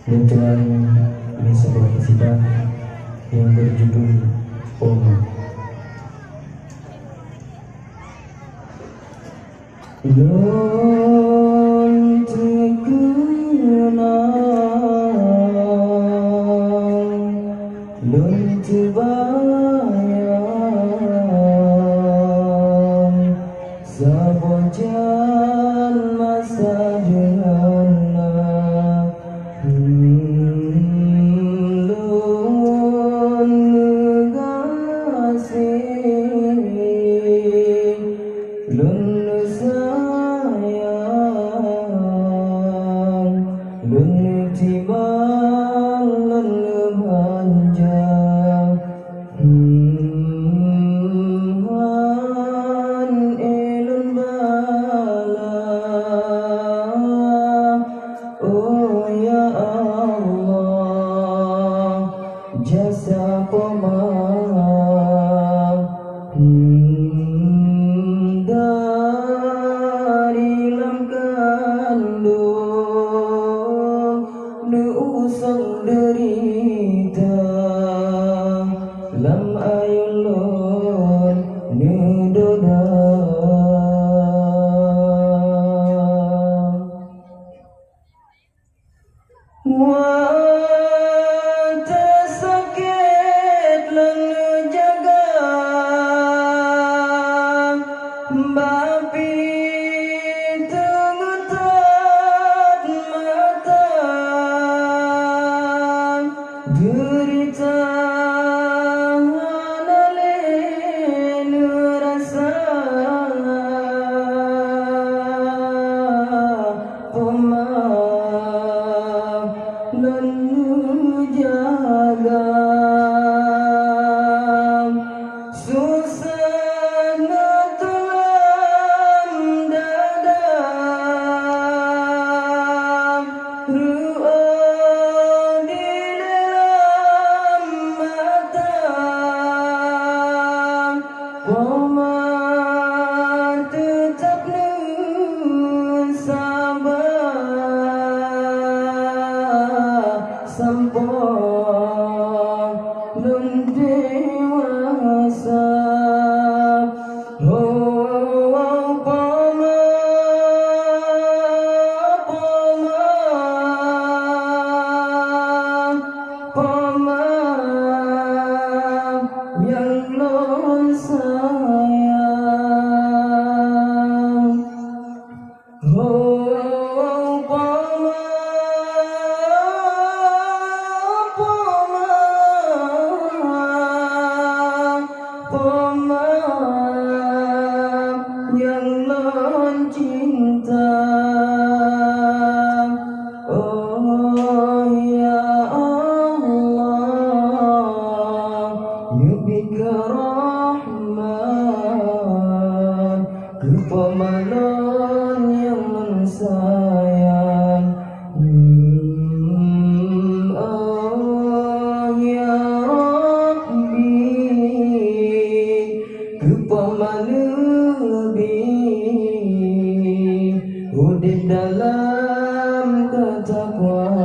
Tuan, ini sebuah qasidah yang berjudul Oma. Lon terkenang, lon terbayang, sabojan masa jana. Lon gasih, lon sayang, lon timbang, lon panjang. Han elon bala, oh ya Allah, jasa pemaham dari lam kandung usang derita lam ayulun nedoda. Sakit lan jaga bapi tengetat mata derita nalen rasa pemah lan jaga susah natulam dada ruang di dalam mata Omar tetap sabar sampah lon dewasa. Oh Pama, Pama, Pama yang lon sayang. Oh Pama, Pama yang lon cinta. Oh ya Allah, yubika rahman, kepamalon yang mensayang. Oh ya Rabbi, lebih udip dalam ketakwaan.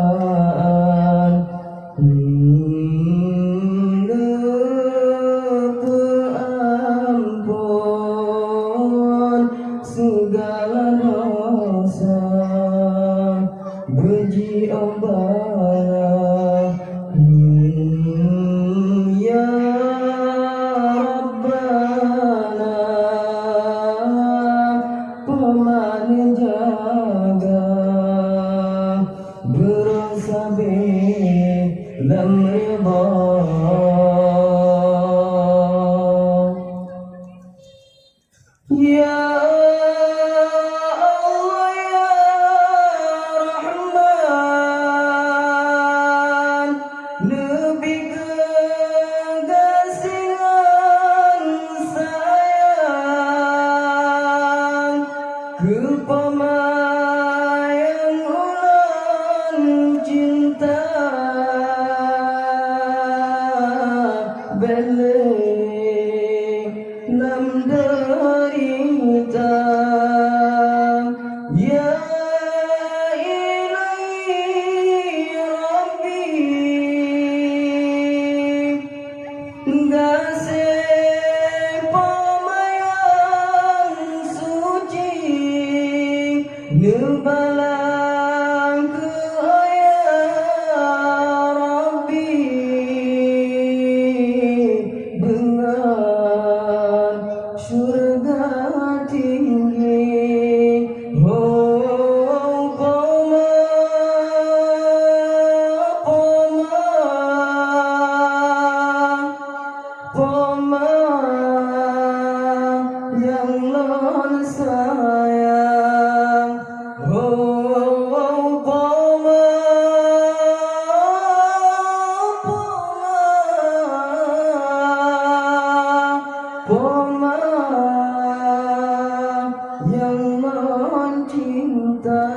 Ampun segala dosa, beji Allah ya Rabbana, peman jaga bersabar lam ridha. Ya Allah ya Rahman, lebih kegasihan sayang, kepamayang ulan cinta bele lam derita. Ya ilahi Nubalang ke Rabbi dengan surga tinggi. Oh, qoma, qoma, yang non sayang. Oh, qoma, qoma, yang non cinta.